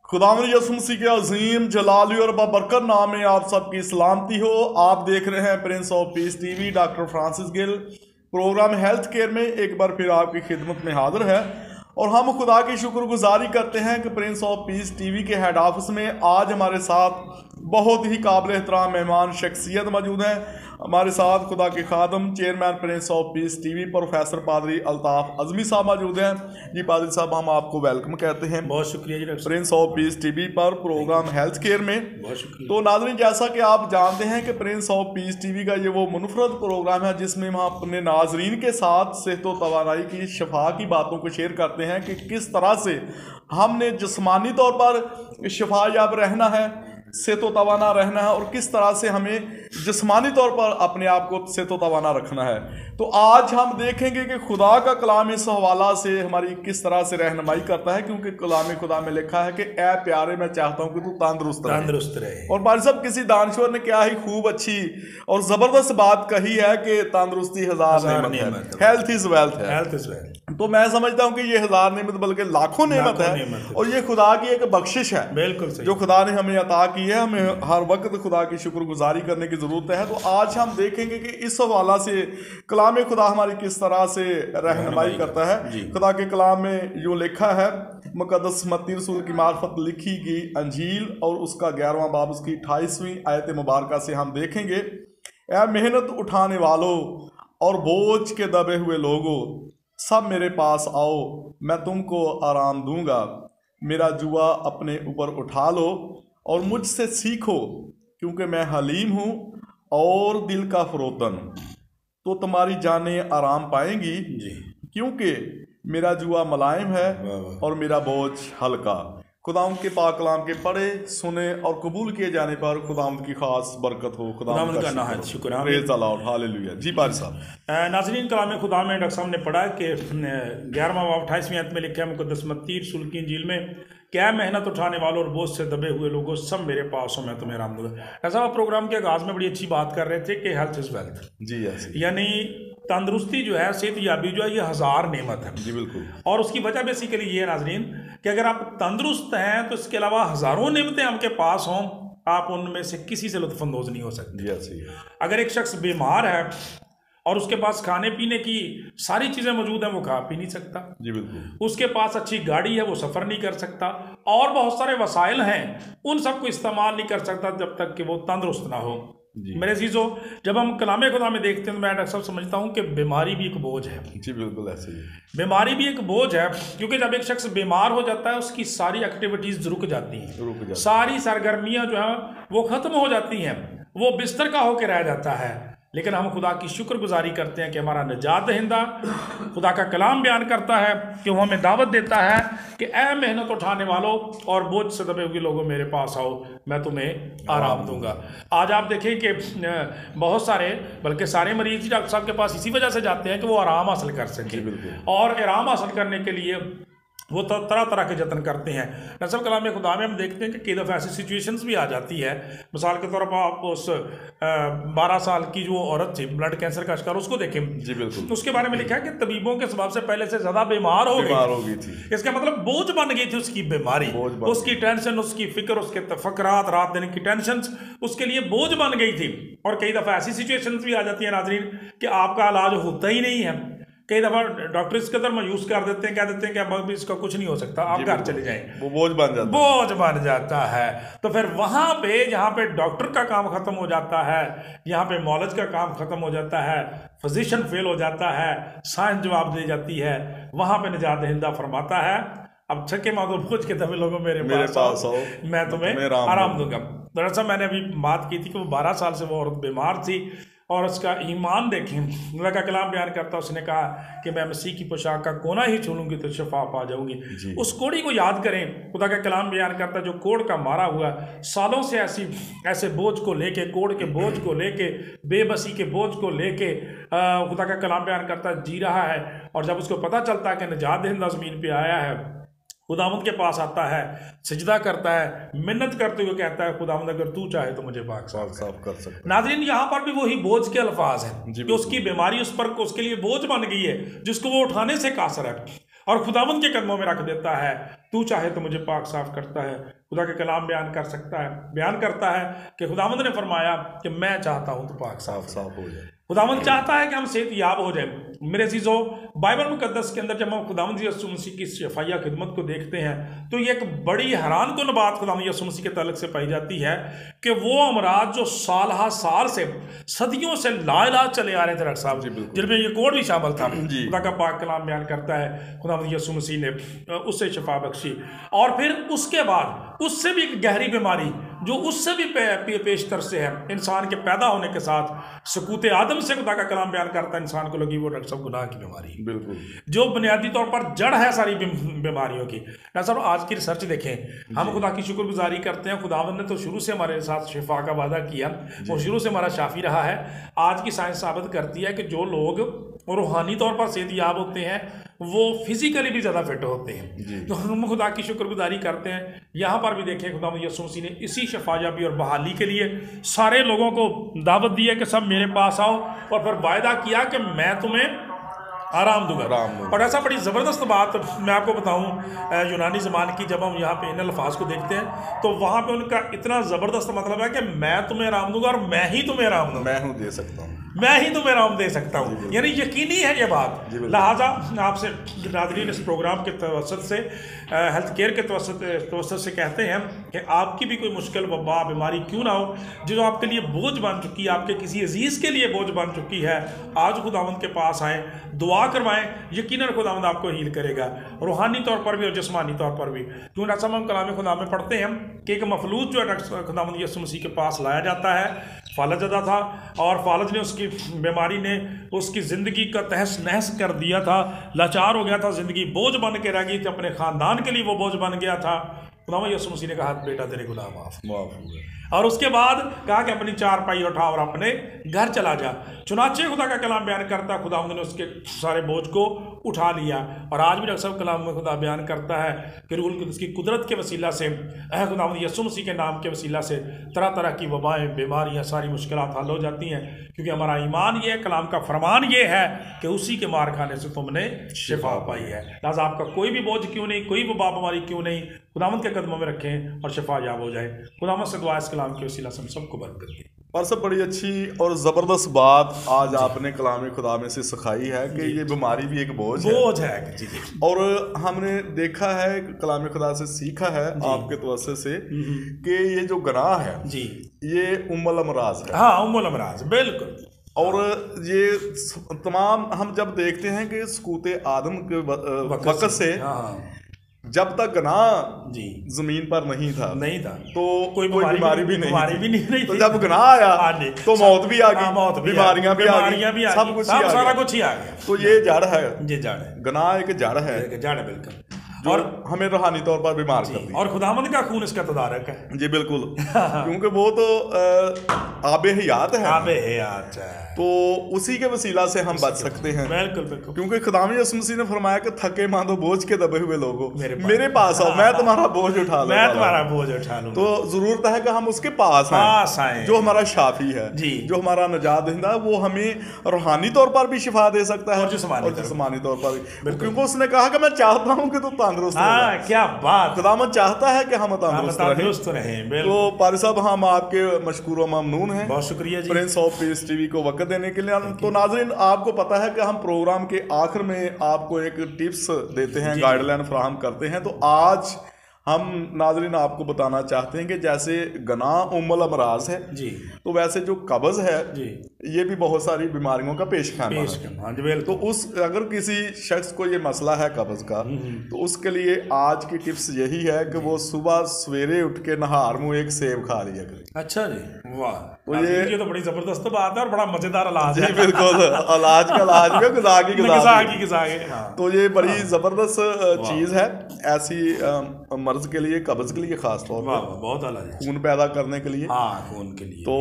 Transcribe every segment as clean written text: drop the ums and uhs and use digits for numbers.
खुदावंद यसुम मसीह के अजीम जलाली और बाबरकत नाम में आप सबकी सलामती हो। आप देख रहे हैं prince of peace TV. Doctor Francis Gill programme health care में एक बार फिर आपकी खिदमत में हाजिर है और हम खुदा की शुक्रगुजारी करते हैं कि प्रिंस ऑफ पीस टीवी के हेड ऑफिस में आज हमारे साथ बहुत ही काबिल एहतराम मेहमान शख्सियत मौजूद हैं। हमारे साथ खुदा के खादम chairman prince of peace TV professor पादरी अल्ताफ अजमी साहब मौजूद हैं। जी पादरी साहब, हम आपको वेलकम कहते हैं। बहुत शुक्रिया जी प्रिंस ऑफ पीस टीवी पर प्रोग्राम हेल्थ केयर में। बहुत शुक्रिया। तो नाज़रीन, जैसा कि आप जानते हैं कि प्रिंस ऑफ पीस टीवी का ये वो मुनफरद प्रोग्राम है जिसमें हम अपने नाजरीन के साथ सेहत व तवानाई की शफा की बातों को शेयर करते हैं कि किस तरह से हमने जिस्मानी तौर पर शफा याब रहना है, सेहत व तवाना रहना है और किस तरह से हमें जिस्मानी तौर पर अपने आप को सेहत व तवाना रखना है। तो आज हम देखेंगे कि खुदा का कलाम इस हवाला से हमारी किस तरह से रहनुमाई करता है, क्योंकि कलाम खुदा में लिखा है कि ए प्यारे, मैं चाहता हूं कि तू तंदुरुस्त रहे। और भाई साहब, किसी दानश्वर ने क्या ही खूब अच्छी और जबरदस्त बात कही है कि तंदुरुस्ती हजार नेमत है, हेल्थ इज वेल्थ है। तो मैं समझता हूं कि ये हजार नेमत बल्कि लाखों नेमत है और ये खुदा की एक बख्शिश है, बिल्कुल जो खुदा ने हमें अता की है। हमें हर वक्त खुदा की शुक्रगुजारी करने की जरूरत है। तो आज हम देखेंगे कि इस हवाला से कलाम खुदा हमारी किस तरह से रहनुमाई करता है। खुदा के कलाम में जो लिखा है, मुकद्दस मत्ती रसूल की मार्फत लिखी गई अंजील और उसका 11वां बाब उसकी 28वीं आयत मुबारका से हम देखेंगे, ऐ मेहनत उठाने वालों और बोझ के दबे हुए लोगों, सब मेरे पास आओ, मैं तुमको आराम दूंगा। मेरा जुआ अपने ऊपर उठा लो और मुझसे सीखो, क्योंकि मैं हलीम हूँ और दिल का फरोतन, तो तुम्हारी जानें आराम पाएंगी जी, क्योंकि मेरा जुआ मुलायम है और मेरा बोझ हल्का। खुदावंद के पाक कलाम के पढ़े, सुने और कबूल किए जाने पर खुदावंद की खास बरकत हो। खुदावंद का नाम शुक्र, प्रेज़ द लॉर्ड, हालेलुया। जी पारी साहब। नाज़रीन, कलाम खुदा में डॉक्टर साहब ने पढ़ा कि 11वां बाब 28वीं आयत में लिखा है, मुकद्दस मत्ती रसूल की इंजील में, क्या मेहनत उठाने वालों और बोझ से दबे हुए लोगों, सब मेरे पास हो, मैं तुम्हें आराम दूंगा। ऐसा आप प्रोग्राम के आगाज में बड़ी अच्छी बात कर रहे थे कि हेल्थ इज वेल्थ जी, यानी तंदुरुस्ती जो है, सेहत याबी जो है, ये हजार नेमत है जी, बिल्कुल। और उसकी वजह बेसिकली ये है नाजरीन कि अगर आप तंदुरुस्त हैं तो इसके अलावा हजारों नेमतें आपके पास हों, आप उनमें से किसी से लुत्फानंदोज नहीं हो सकते। अगर एक शख्स बीमार है और उसके पास खाने पीने की सारी चीजें मौजूद हैं, वो खा पी नहीं सकता जी, बिल्कुल। उसके पास अच्छी गाड़ी है, वो सफर नहीं कर सकता और बहुत सारे वसाइल हैं, उन सबको इस्तेमाल नहीं कर सकता जब तक कि वो तंदुरुस्त ना हो। मेरे अजीजों, जब हम कलाम खुदा में देखते हैं तो मैं डॉक्टर साहब समझता हूँ कि बीमारी भी एक बोझ है जी, बिल्कुल ऐसे ही। बीमारी भी एक बोझ है, क्योंकि जब एक शख्स बीमार हो जाता है उसकी सारी एक्टिविटीज रुक जाती हैं, सारी सरगर्मियां जो है वो खत्म हो जाती हैं, वो बिस्तर का होकर रह जाता है। लेकिन हम खुदा की शुक्रगुजारी करते हैं कि हमारा निजात दहिंदा खुदा का कलाम बयान करता है कि वो हमें दावत देता है कि ऐ मेहनत उठाने वालों और बोझ से दबे हुए लोगों, मेरे पास आओ, मैं तुम्हें आराम दूंगा। आज आप देखें कि बहुत सारे, बल्कि सारे मरीज डॉक्टर साहब के पास इसी वजह से जाते हैं कि वो आराम हासिल कर सकें और आराम हासिल करने के लिए वो तरह तरह के जतन करते हैं। नस्ल कलाम खुदा में हम देखते हैं कि कई दफ़ा ऐसी सिचुएशंस भी आ जाती है। मिसाल के तौर पर आप उस 12 साल की जो औरत थी ब्लड कैंसर का शिकार, उसको देखें जी, बिल्कुल। उसके बारे में लिखा है कि तबीबों के स्वभाव से पहले से ज़्यादा बीमार हो गई थी। इसका मतलब बोझ बन गई थी उसकी बीमारी, उसकी टेंशन, उसकी फिक्र, उसके तफक्रात, रात दिन की टेंशन उसके लिए बोझ बन गई थी। और कई दफ़ा ऐसी सिचुएशंस भी आ जाती है नाज़रीन कि आपका इलाज होता ही नहीं है। कई दफा डॉक्टर इसके कदर मायूस कर देते हैं, कह देते हैं कि अब इसका कुछ नहीं हो सकता, आप घर चले जाएं, वो बोझ बन जाता है। तो फिर वहां पे जहां पे डॉक्टर का काम खत्म हो जाता है, यहाँ पे मॉलेज का काम खत्म हो जाता है, फिजिशियन फेल हो जाता है, साइंस जवाब दे जाती है, वहां पे निजात दहिंदा फरमाता है, अब छक्के मारो बोझ के दबे लोगों, मेरे पास आओ, मैं तुम्हें आराम दूंगा। दरअसल मैंने अभी बात की थी कि वो 12 साल से वो औरत बीमार थी और उसका ईमान देखें, अल्लाह का कलाम बयान करता, उसने कहा कि मैं मसीह की पोशाक का कोना ही छू लूंगी तो शफा पा जाऊंगी। उस कोड़ी को याद करें, खुदा का कलाम बयान करता जो कोड़ का मारा हुआ सालों से ऐसे बोझ को लेके, कोड़ के बोझ को लेके, बेबसी के बोझ को लेके खुदा का कलाम बयान करता जी रहा है। और जब उसको पता चलता है कि निजात दहिंदा ज़मीन पे आया है, खुदावंद के पास आता है, सजदा करता है, मिन्नत करते हुए कहता है, खुदावंद अगर तू चाहे तो मुझे पाक साफ कर सकता। नाज़रीन, यहाँ पर भी वही बोझ के अल्फाज हैं कि उसकी बीमारी उस पर उसके लिए बोझ बन गई है जिसको वो उठाने से कासर है। और खुदावंद के कदमों में रख देता है। तू चाहे तो मुझे पाक साफ करता है। खुदा के कलाम बयान करता है कि खुदावंद ने फरमाया कि मैं चाहता हूं तो पाक साफ हो जाए। खुदावंद चाहता है कि हम सेहतयाब हो जाए। मेरे अजीजों, बाइबल मुकद्दस के अंदर जब हम खुदावंद यीशु मसीह की शफाया खिदमत को देखते हैं तो ये एक बड़ी हैरानकुन बात खुदावंद यीशु मसीह के ताल्लुक से पाई जाती है कि वो अमराज जो साल से सदियों से लाइलाज चले आ रहे थे डॉक्टर साहब, जिनमें ये कोड भी शामिल था, खुदा का पाक कलाम बयान करता है खुदावंद यीशु मसीह ने उससे शफा बख्शी। और फिर उसके बाद उससे भी एक गहरी बीमारी जो उससे भी पेशतर से है, इंसान के पैदा होने के साथ सकूते आदम से खुदा का कलाम बयान करता है इंसान को लगी वो डॉक्टर साहब गुनाह की बीमारी, बिल्कुल जो बुनियादी तौर पर जड़ है सारी बीमारियों की। डॉक्टर साहब आज की रिसर्च देखें, हम खुदा की शुक्रगुजारी करते हैं, खुदावंद ने तो शुरू से हमारे साथ शिफा का वादा किया, वो शुरू से हमारा शाफी रहा है। आज की साइंस साबित करती है कि जो लोग रूहानी तौर पर सेहतयाब होते हैं वो फिजिकली भी ज़्यादा फिट होते हैं। तो हम खुदा की शुक्रगुजारी करते हैं। यहाँ पर भी देखें खुदा यीशु मसीह ने इसी शफायाबी और बहाली के लिए सारे लोगों को दावत दी है कि सब मेरे पास आओ, और फिर वायदा किया कि मैं तुम्हें आराम दूंगा। और ऐसा बड़ी ज़बरदस्त बात मैं आपको बताऊं, यूनानी ज़बान की जब हम यहाँ पे इन अल्फाज को देखते हैं तो वहाँ पे उनका इतना ज़बरदस्त मतलब है कि मैं तुम्हें आराम दूंगा और मैं ही तुम्हें आराम दूंगा, मैं हूँ दे सकता हूँ, मैं ही तुम्हें आराम दे सकता हूँ। यानी यकीनी है ये बात। लिहाजा आपसे नाज़रीन इस प्रोग्राम के तवसत से हेल्थ केयर के तवसत से कहते हैं कि आपकी भी कोई मुश्किल वबा बीमारी क्यों ना हो जो आपके लिए बोझ बन चुकी है, आपके किसी अजीज़ के लिए बोझ बन चुकी है, आज खुदावंद के पास आएँ, दुआ करवाएं, यकीनन खुदावंद आपको हील करेगा, रूहानी तौर पर भी और जिस्मानी तौर पर भी। क्यों डॉक्टर साहब हम कलाम खुदा में पढ़ते हैं कि एक मफलूज जो है खुदावंद यीशु मसीह के पास लाया जाता है, फालज अदा था, और फालज ने उसकी बीमारी ने उसकी ज़िंदगी का तहस नहस कर दिया था, लाचार हो गया था, ज़िंदगी बोझ बन के रह गई थी, अपने ख़ानदान के लिए वो बोझ बन गया था। खुदा यीशु मसीह ने कहा बेटा तेरे गुनाह माफ़ हो गए, और उसके बाद कहा कि अपनी चारपाई उठा और अपने घर चला जा। चुनाचे खुदा का कलाम बयान करता, खुदावंद ने उसके सारे बोझ को उठा लिया। और आज भी डॉक्टर साहब कलाम में खुदा बयान करता है कि रूहुल कुद्दूस की कुदरत के वसीला से, खुदावंद यीशु मसीह के नाम के वसीला से तरह तरह की वबाएँ, बीमारियाँ, सारी मुश्किलात हल हो जाती हैं, क्योंकि हमारा ईमान ये है, कलाम का फरमान ये है कि उसी के मार खाने से तुमने शिफा पाई है। लिहाजा आपका कोई भी बोझ क्यों नहीं, कोई वबा बीमारी क्यों नहीं, खुदावंद के कदमों में रखें और शिफा याब हो जाए। खुदावंद से दुआ इस कलाम के वसीला से हम सबको बरकत दे। और सब बड़ी अच्छी और ज़बरदस्त बात आज आपने कलाम खुदा में से सिखाई है कि ये बीमारी भी एक बोझ है। जी। और हमने देखा है, कलाम खुदा से सीखा है आपके तवज्जो से कि ये जो गुनाह है जी, ये उम्मुल अमराज है। हाँ, उम्मुल अमराज, बिल्कुल। और ये तमाम हम जब देखते हैं कि सकूते आदम के वक़्त से जब तक गुनाह जमीन पर नहीं था तो कोई बीमारी भी नहीं थी। तो जब गुनाह आया तो मौत भी आ गई, बीमारियां भी आ गई, सब कुछ सारा कुछ ही आ गया। तो ये जड़ है, ये जड़ है, गुनाह एक जड़ है, बिल्कुल, और हमें रूहानी तौर पर बीमार करती है। और खुदावंद का खून इसका तदारक है जी, बिल्कुल, क्योंकि वो तो आबे हयात है, तो उसी के वसीला से हम बच सकते हैं। बिल्कुल। क्योंकि खुदावंद यीशु मसीह ने फरमाया कि थके मांदो बोझ के दबे हुए लोगों मेरे पास आओ, मैं तुम्हारा बोझ उठा लूंगा। तो जरूरत है कि हम उसके पास आए, जो हमारा शाफी है, जो हमारा निजात दहिंदा है, वो हमें रूहानी तौर पर भी शिफा दे सकता है और जिस्मानी तौर पर भी, क्योंकि उसने कहा कि मैं चाहता हूँ कि तू तंदुरुस्त रहे। क्या बात, खुदावंद चाहता है कि हम तंदुरुस्त रहें। तो पारी साहब हम आपके मशकूर व ममनून हैं, बहुत शुक्रिया जी, प्रिंस ऑफ पीस टीवी को वक्त देने के लिए। तो नाज़रीन, आपको पता है कि हम प्रोग्राम के आखिर में आपको एक टिप्स देते हैं, गाइडलाइन फराहम करते हैं। तो आज हम नाज़रीन आपको बताना चाहते हैं कि जैसे गुनाह उम्मुल अमराज है जी, तो वैसे जो कब्ज़ है जी, ये भी बहुत सारी बीमारियों का पेशखाना है। तो उस अगर किसी शख्स को ये मसला है कब्ज़ का, तो उसके लिए आज की टिप्स यही है कि वो सुबह सवेरे उठ के नहार मुँह एक सेब खा लिया करे। अच्छा जी, वाह, तो ये तो बड़ी जबरदस्त बात है और बड़ा मजेदार इलाज है। बिल्कुल, इलाज का इलाज भी, ग़िज़ा की ग़िज़ा। तो ये बड़ी जबरदस्त चीज़ है ऐसी मर्ज के लिए, कब्ज़ के लिए खास तौर पर, बहुत अलग है, खून पैदा करने के लिए, खून के लिए। तो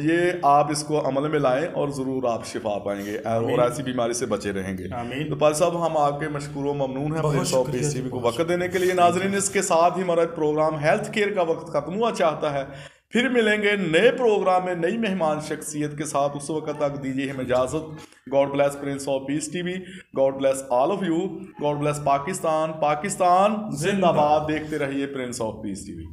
ये आप इसको अमल में लाएं और ज़रूर आप शिफा पाएंगे और ऐसी बीमारी से बचे रहेंगे। तो पाल साहब, हम आपके मशकूर व ममनून हैं प्रिंस ऑफ पीस टीवी को वक्त देने के लिए। नाज़रीन, इसके साथ ही हमारा प्रोग्राम हेल्थ केयर का वक्त ख़त्म हुआ चाहता है फिर मिलेंगे नए प्रोग्राम में नई मेहमान शख्सियत के साथ। उस वक्त तक दीजिए हमें इजाज़त। God bless Prince of peace TV, God bless all of you, God bless Pakistan, Pakistan जिंदाबाद। देखते रहिए प्रिंस ऑफ पीस टीवी।